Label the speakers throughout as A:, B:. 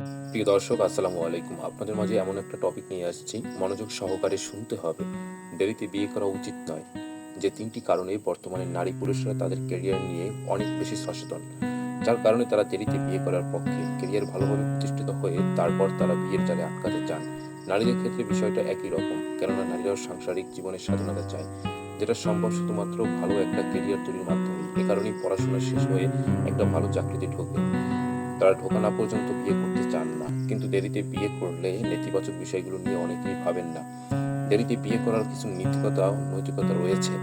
A: প্রিয় দর্শক, আসসালামু আলাইকুম। আপনাদের মাঝে এমন একটা টপিক নিয়ে আসছি, মনোযোগ সহকারে শুনতে হবে। দেরিতে বিয়ে করা উচিত নয়। যে ৩টি কারণে বর্তমানে নারী পুরুষরা তাদের ক্যারিয়ার নিয়ে অনেক বেশি সচেতন, যার কারণে তারা দেরিতে বিয়ে করার পক্ষে। ক্যারিয়ার ভালোভাবে প্রতিষ্ঠিত হয়ে তারপর তারা বিয়ের জালে আটকাতে চান। নারীদের ক্ষেত্রে বিষয়টা একই রকম, কেননা নারীরাও সাংসারিক জীবনের স্বাধীনতা চায়, যেটা সম্ভব শুধুমাত্র ভালো একটা ক্যারিয়ার তৈরির মাধ্যমে। এ কারণেই পড়াশোনা শেষ হয়ে একটা ভালো চাকরিতে ঢোকে। তারা ঢোকা না পর্যন্ত বিয়ে করতে চান না, কিন্তু দেরিতে বিয়ে করলে নেতিবাচক বিষয়গুলো নিয়ে অনেকেই ভাবেন না। দেরিতে বিয়ে করার কিছু নীতিকতা ও নৈতিকতা রয়েছে।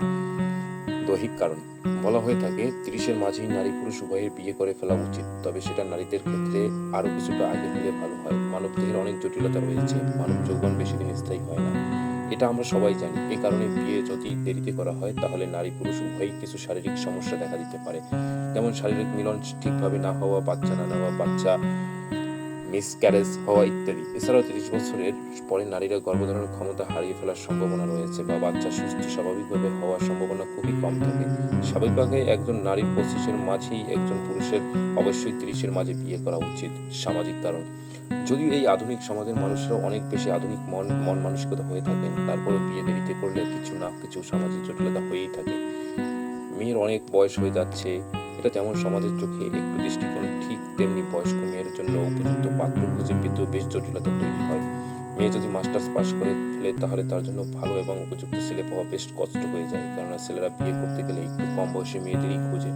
A: দৈহিক কারণ বলা হয়ে থাকে, ৩০-এর মাঝেই নারী পুরুষ উভয়ের বিয়ে করে ফেলা উচিত, তবে সেটা নারীদের ক্ষেত্রে আরও কিছুটা আগে হলে ভালো হয়। মানব দেহের অনেক জটিলতা রয়েছে, মানব যৌবন বেশি দিন স্থায়ী হয় না, এটা আমরা সবাই জানি। এই কারণে বিয়ে যদি দেরিতে করা হয় তাহলে নারী পুরুষ উভয়ই কিছু শারীরিক সমস্যা দেখা দিতে পারে, যেমন শারীরিক মিলন ঠিকভাবে না হওয়া, বাচ্চা না নেওয়া, বাচ্চা মিসক্যারেজ হওয়া ইত্যাদি। এছাড়াও ৩০ বছরের পরে নারীরা গর্ভধারণের ক্ষমতা হারিয়ে ফেলার সম্ভাবনা রয়েছে, বা বাচ্চা সুস্থ স্বাভাবিকভাবে হওয়ার সম্ভাবনা খুবই কম থাকে। স্বাভাবিকভাবে একজন নারীর ২৫-এর মাঝেই, একজন পুরুষের অবশ্যই ৩০-এর মাঝে বিয়ে করা উচিত। সামাজিক কারণ, যদিও এই আধুনিক সমাজের মানুষরা অনেক বেশি আধুনিক মন মানসিকতা হয়ে থাকেন, তারপরেও বিয়ে দেরিতে করলে কিছু না কিছু সামাজিক জটিলতা হয়েই থাকে। মেয়ের অনেক বয়স হয়ে যাচ্ছে, এটা যেমন সমাজের চোখে একটু দৃষ্টিকোণ, ঠিক তেমনি বয়স্ক মেয়ের জন্য উপযুক্ত পাত্র খুঁজে পেতেও বেশ জটিলতা তৈরি হয়। মেয়ে যদি মাস্টার্স পাশ করে ফেলে তাহলে তার জন্য ভালো এবং উপযুক্ত ছেলে পাওয়া বেশ কষ্ট হয়ে যায়, কেননা ছেলেরা বিয়ে করতে গেলে একটু কম বয়সী মেয়েদেরই খোঁজে।